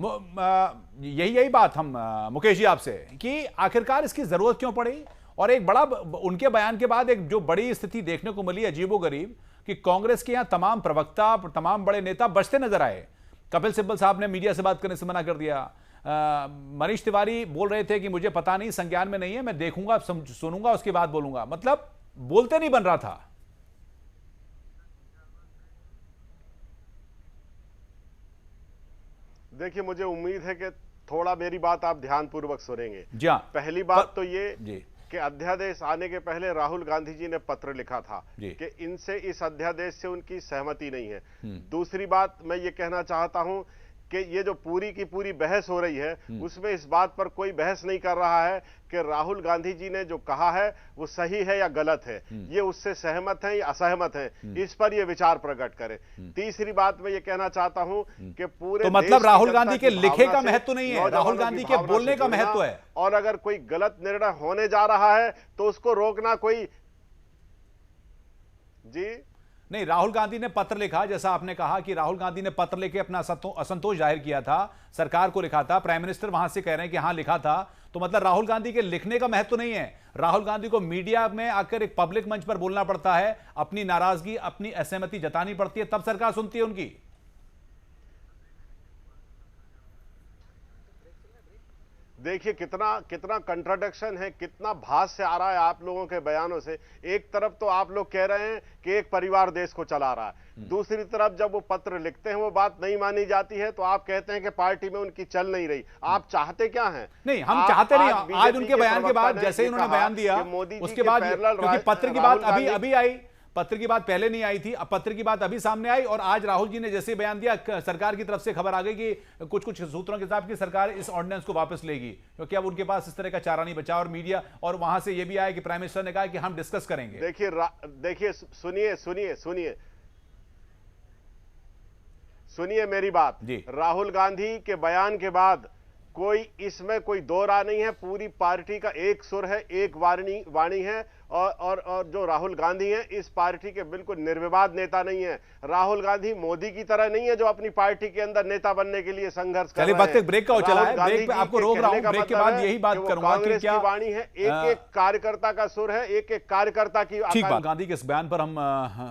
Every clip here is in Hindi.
यही बात हम मुकेश जी आपसे कि आखिरकार इसकी जरूरत क्यों पड़ी। और एक बड़ा उनके बयान के बाद एक जो बड़ी स्थिति देखने को मिली अजीबोगरीब कि कांग्रेस के यहां तमाम प्रवक्ता, तमाम बड़े नेता बचते नजर आए। कपिल सिब्बल साहब ने मीडिया से बात करने से मना कर दिया। मनीष तिवारी बोल रहे थे कि मुझे पता नहीं, संज्ञान में नहीं है, मैं देखूंगा, सुनूंगा, उसके बाद बोलूंगा। मतलब बोलते नहीं बन रहा था। देखिए, मुझे उम्मीद है कि थोड़ा मेरी बात आप ध्यानपूर्वक सुनेंगे। जी हाँ। पहली बात तो ये जी कि अध्यादेश आने के पहले राहुल गांधी जी ने पत्र लिखा था कि इनसे इस अध्यादेश से उनकी सहमति नहीं है। दूसरी बात मैं ये कहना चाहता हूं कि ये जो पूरी की पूरी बहस हो रही है उसमें इस बात पर कोई बहस नहीं कर रहा है कि राहुल गांधी जी ने जो कहा है वो सही है या गलत है, ये उससे सहमत है या असहमत है, इस पर ये विचार प्रकट करें। तीसरी बात मैं ये कहना चाहता हूं कि पूरे तो मतलब राहुल गांधी के लिखे का महत्व नहीं है, राहुल गांधी के बोलने का महत्व है। और अगर कोई गलत निर्णय होने जा रहा है तो उसको रोकना कोई जी नहीं। राहुल गांधी ने पत्र लिखा, जैसा आपने कहा कि राहुल गांधी ने पत्र लेके अपना असंतोष जाहिर किया था, सरकार को लिखा था, प्राइम मिनिस्टर वहां से कह रहे हैं कि हां लिखा था। तो मतलब राहुल गांधी के लिखने का महत्व नहीं है। राहुल गांधी को मीडिया में आकर एक पब्लिक मंच पर बोलना पड़ता है, अपनी नाराजगी, अपनी असहमति जतानी पड़ती है, तब सरकार सुनती है उनकी। देखिए कितना कंट्राडिक्शन है, कितना भास से आ रहा है आप लोगों के बयानों से। एक तरफ तो आप लोग कह रहे हैं कि एक परिवार देश को चला रहा है, दूसरी तरफ जब वो पत्र लिखते हैं वो बात नहीं मानी जाती है तो आप कहते हैं कि पार्टी में उनकी चल नहीं रही। आप चाहते क्या हैं? नहीं, हम चाहते नहीं। आज उनके बयान के बाद जैसे ही उन्होंने बयान दिया उसके बाद, क्योंकि पत्र की बात अभी आई, पत्र की बात पहले नहीं आई थी, अब पत्र की बात अभी सामने आई। और आज राहुल जी ने जैसे बयान दिया, सरकार की तरफ से खबर आ गई कि कुछ सूत्रों के हिसाब की सरकार इस ऑर्डिनेंस को वापस लेगी, क्योंकि अब उनके पास इस तरह का चारा नहीं बचा। और मीडिया, और वहां से यह भी आया कि प्राइम मिनिस्टर ने कहा कि हम डिस्कस करेंगे। देखिए सुनिए मेरी बात। राहुल गांधी के बयान के बाद कोई इसमें कोई दो राय नहीं है, पूरी पार्टी का एक सुर है, एक वाणी है। और जो राहुल गांधी हैं इस पार्टी के बिल्कुल निर्विवाद नेता नहीं है। राहुल गांधी मोदी की तरह नहीं है जो अपनी पार्टी के अंदर नेता बनने के लिए संघर्ष कर रहे हैं। वक्त ब्रेक का चला है, ब्रेक पे आपको रोक रहा हूं, ब्रेक के बाद यही बात करूंगा कि क्या वाणी है, एक कार्यकर्ता का सुर है, एक कार्यकर्ता की। ठीक बात। गांधी के इस बयान पर हम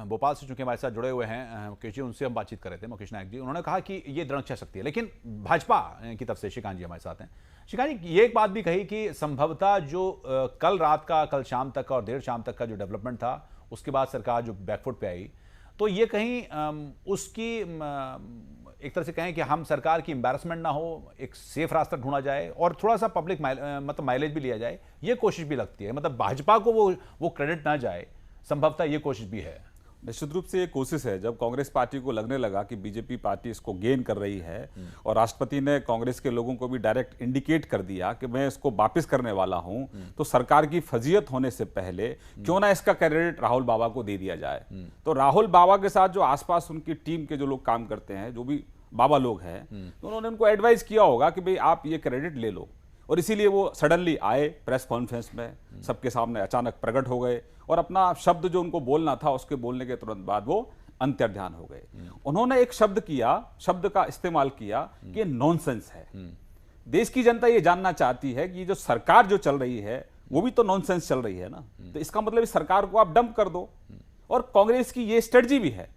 भोपाल से चूंकि हमारे साथ जुड़े हुए हैं मुकेश जी, उनसे हम बातचीत कर रहे थे, मुकेश नायक जी। उन्होंने कहा कि ये दृढ़ शक्ति है, लेकिन भाजपा की तरफ से श्रीकांत जी हमारे साथ हैं। श्रीकांत जी, ये एक बात भी कही कि संभवतः जो कल रात का, कल शाम तक का और देर शाम तक का जो डेवलपमेंट था, उसके बाद सरकार जो बैकफुट पे आई, तो ये कहीं उसकी एक तरह से कहें कि हम सरकार की एम्बैरसमेंट ना हो, एक सेफ रास्ता ढूंढा जाए और थोड़ा सा पब्लिक मतलब माइलेज भी लिया जाए, ये कोशिश भी लगती है। मतलब भाजपा को वो क्रेडिट ना जाए, संभवतः ये कोशिश भी है। निश्चित रूप से ये कोशिश है। जब कांग्रेस पार्टी को लगने लगा कि बीजेपी पार्टी इसको गेन कर रही है और राष्ट्रपति ने कांग्रेस के लोगों को भी डायरेक्ट इंडिकेट कर दिया कि मैं इसको वापस करने वाला हूं, तो सरकार की फजीयत होने से पहले क्यों ना इसका क्रेडिट राहुल बाबा को दे दिया जाए। तो राहुल बाबा के साथ जो आसपास उनकी टीम के जो लोग काम करते हैं, जो भी बाबा लोग हैं, तो उन्होंने उनको एडवाइस किया होगा कि भाई आप ये क्रेडिट ले लो। और इसीलिए वो सडनली आए प्रेस कॉन्फ्रेंस में, सबके सामने अचानक प्रकट हो गए और अपना शब्द जो उनको बोलना था उसके बोलने के तुरंत बाद वो अंतर्ध्यान हो गए। उन्होंने एक शब्द का इस्तेमाल किया कि नॉनसेंस है। देश की जनता ये जानना चाहती है कि जो सरकार जो चल रही है वो भी तो नॉनसेंस चल रही है ना। तो इसका मतलब इस सरकार को आप डंप कर दो। और कांग्रेस की ये स्ट्रेटजी भी है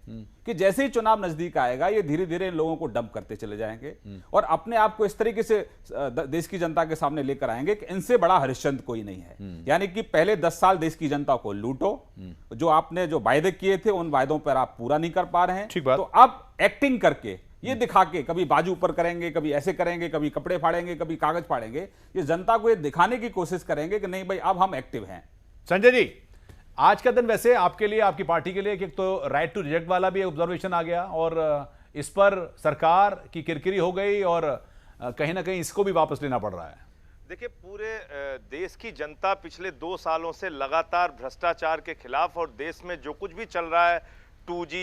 कि जैसे ही चुनाव नजदीक आएगा ये धीरे धीरे इन लोगों को डंप करते चले जाएंगे और अपने आप को इस तरीके से देश की जनता के सामने लेकर आएंगे कि इनसे बड़ा हरिश्चंद्र कोई नहीं है। यानी कि पहले 10 साल देश की जनता को लूटो, जो आपने जो वायदे किए थे उन वायदों पर आप पूरा नहीं कर पा रहे हैं, तो अब एक्टिंग करके ये दिखा के, कभी बाजू ऊपर करेंगे, कभी ऐसे करेंगे, कभी कपड़े फाड़ेंगे, कभी कागज फाड़ेंगे, ये जनता को ये दिखाने की कोशिश करेंगे कि नहीं भाई अब हम एक्टिव हैं। संजय जी, आज का दिन वैसे आपके लिए, आपकी पार्टी के लिए, एक तो राइट टू रिजेक्ट वाला भी ऑब्जर्वेशन आ गया और इस पर सरकार की किरकिरी हो गई और कहीं ना कहीं इसको भी वापस लेना पड़ रहा है। देखिए, पूरे देश की जनता पिछले 2 सालों से लगातार भ्रष्टाचार के खिलाफ और देश में जो कुछ भी चल रहा है, 2G,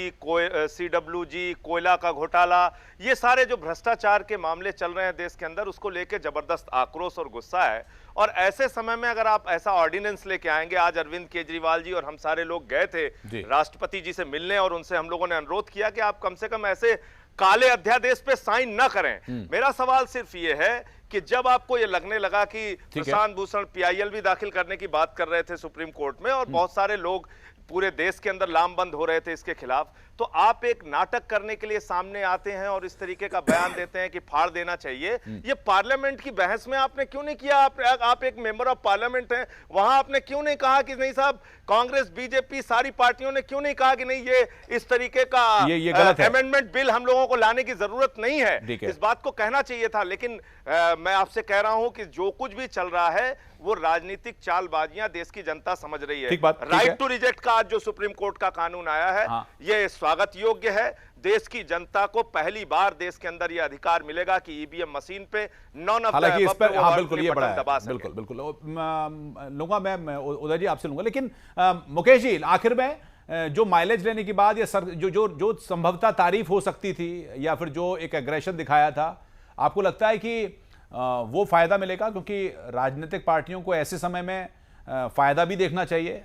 CWG, कोयला का घोटाला, ये सारे जो भ्रष्टाचार के मामले चल रहे हैं देश के अंदर, उसको लेके जबरदस्त आक्रोश और गुस्सा है। और ऐसे समय में अगर आप ऐसा ऑर्डिनेंस लेके आएंगे, आज अरविंद केजरीवाल जी और हम सारे लोग गए थे राष्ट्रपति जी से मिलने और उनसे हम लोगों ने अनुरोध किया कि आप कम से कम ऐसे काले अध्यादेश पे साइन न करें। मेरा सवाल सिर्फ ये है कि जब आपको ये लगने लगा कि प्रशांत भूषण पीआईएल भी दाखिल करने की बात कर रहे थे सुप्रीम कोर्ट में और बहुत सारे लोग पूरे देश के अंदर लामबंद हो रहे थे इसके खिलाफ, तो आप एक नाटक करने के लिए सामने आते हैं और इस तरीके का बयान देते हैं कि फाड़ देना चाहिए। ये पार्लियामेंट की बहस में आपने क्यों नहीं किया? आप एक मेंबर ऑफ पार्लियामेंट हैं, वहां आपने क्यों नहीं कहा कि नहीं साहब, कांग्रेस बीजेपी सारी पार्टियों ने क्यों नहीं कहा कि नहीं ये इस तरीके का ये गलत है, अमेंडमेंट बिल हम लोगों को लाने की जरूरत नहीं है? इस बात को कहना चाहिए था। लेकिन मैं आपसे कह रहा हूं कि जो कुछ भी चल रहा है वो राजनीतिक चालबाजियां देश की जनता समझ रही है। राइट टू रिजेक्ट का आज जो सुप्रीम कोर्ट का कानून आया है, ये स्वागत योग्य है। देश की जनता को पहली बार देश के अंदर यह अधिकार मिलेगा कि ईवीएम मशीन पे नॉन ऑफ हालांकि इस पर बिल्कुल ये बड़ा है, बिल्कुल बिल्कुल लूंगा मैं उदय जी आपसे लूंगा। लेकिन मुकेश जी, आखिर में जो माइलेज लेने की बात या जो संभवतः तारीफ हो सकती थी या फिर जो एक एग्रेशन दिखाया था, आपको लगता है कि वो फायदा मिलेगा? क्योंकि राजनीतिक पार्टियों को ऐसे समय में फायदा भी देखना चाहिए।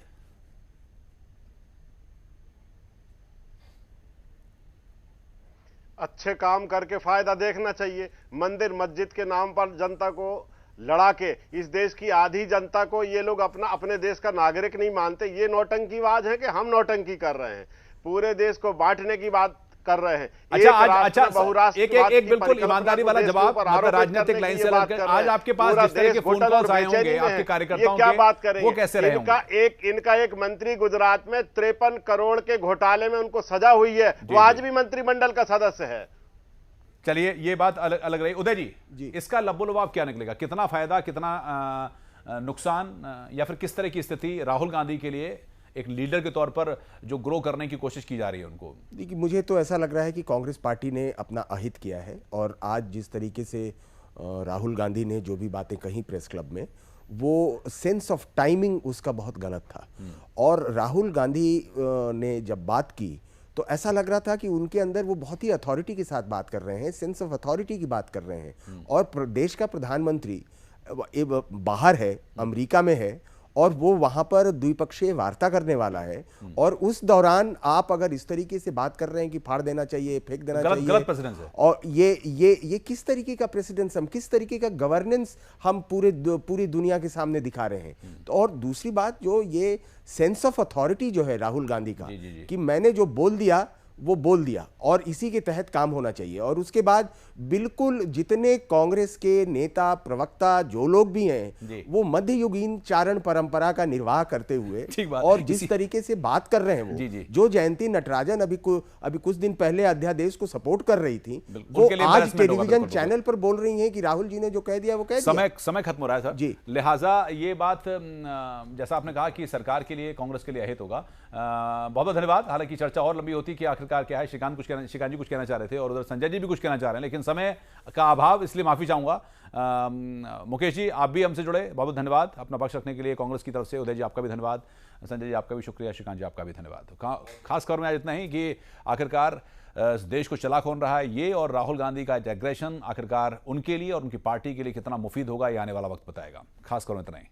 अच्छे काम करके फायदा देखना चाहिए। मंदिर मस्जिद के नाम पर जनता को लड़ा के इस देश की आधी जनता को ये लोग अपने देश का नागरिक नहीं मानते। ये नौटंकीबाज है कि हम नौटंकी कर रहे हैं, पूरे देश को बांटने की बात कर रहे हैं। अच्छा, एक बिल्कुल ईमानदारी वाला जवाब, राजनीतिक लाइन से अलग। आज आपके पास जिस तरह के फोन कॉल्स आए होंगे आपके कार्यकर्ताओं क्या बात करेंगे, वो कैसे रहे होंगे? इनका एक मंत्री गुजरात में 53 करोड़ के घोटाले में उनको सजा हुई है, वो आज भी मंत्रिमंडल का सदस्य है। चलिए, ये बात अलग रही। उदय जी, इसका लबोलबाब क्या निकलेगा? कितना फायदा, कितना नुकसान, या फिर किस तरह की स्थिति राहुल गांधी के लिए एक लीडर के तौर पर जो ग्रो करने की कोशिश की जा रही है उनको? देखिए, मुझे तो ऐसा लग रहा है कि कांग्रेस पार्टी ने अपना अहित किया है और आज जिस तरीके से राहुल गांधी ने जो भी बातें कही प्रेस क्लब में, वो सेंस ऑफ टाइमिंग उसका बहुत गलत था। और राहुल गांधी ने जब बात की तो ऐसा लग रहा था कि उनके अंदर वो बहुत ही अथॉरिटी के साथ बात कर रहे हैं, सेंस ऑफ अथॉरिटी की बात कर रहे हैं। और देश का प्रधानमंत्री बाहर है, अमेरिका में है, और वो वहां पर द्विपक्षीय वार्ता करने वाला है, और उस दौरान आप अगर इस तरीके से बात कर रहे हैं कि फाड़ देना चाहिए, फेंक देना चाहिए, गलत प्रेसिडेंस है। और ये किस तरीके का प्रेसिडेंस, हम किस तरीके का गवर्नेंस हम पूरी दुनिया के सामने दिखा रहे हैं? तो और दूसरी बात, जो ये सेंस ऑफ अथॉरिटी जो है राहुल गांधी का, कि मैंने जो बोल दिया वो बोल दिया और इसी के तहत काम होना चाहिए। और उसके बाद बिल्कुल जितने कांग्रेस के नेता, प्रवक्ता, जो लोग भी हैं, वो मध्ययुगीन चारण परंपरा का निर्वाह करते हुए और जिस तरीके से बात कर रहे हैं वो, जो जयंती नटराजन अभी कुछ दिन पहले अध्यादेश को सपोर्ट कर रही थी, वो आज टेलीविजन चैनल पर बोल रही हैं कि राहुल जी ने जो कह दिया वो कह दिया। समय खत्म हो रहा है सर जी, लिहाजा ये बात जैसा आपने कहा कि सरकार के लिए, कांग्रेस के लिए अहित होगा। बहुत बहुत धन्यवाद। हालांकि चर्चा और लंबी होती कि आखिरकार क्या है। श्रीकांत जी कुछ कहना चाह रहे थे और उधर संजय जी भी कुछ कहना चाह रहे हैं, लेकिन समय का अभाव, इसलिए माफी चाहूंगा। मुकेश जी, आप भी हमसे जुड़े, बहुत बहुत धन्यवाद अपना पक्ष रखने के लिए कांग्रेस की तरफ से। उदय जी, आपका भी धन्यवाद। संजय जी, आपका भी शुक्रिया। श्रीकांत जी, आपका भी धन्यवाद। खास कर में आज इतना ही कि आखिरकार देश को चला कौन रहा है ये, और राहुल गांधी का एग्रेशन आखिरकार उनके लिए और उनकी पार्टी के लिए कितना मुफीद होगा, ये आने वाला वक्त बताएगा। खास कर में इतना ही।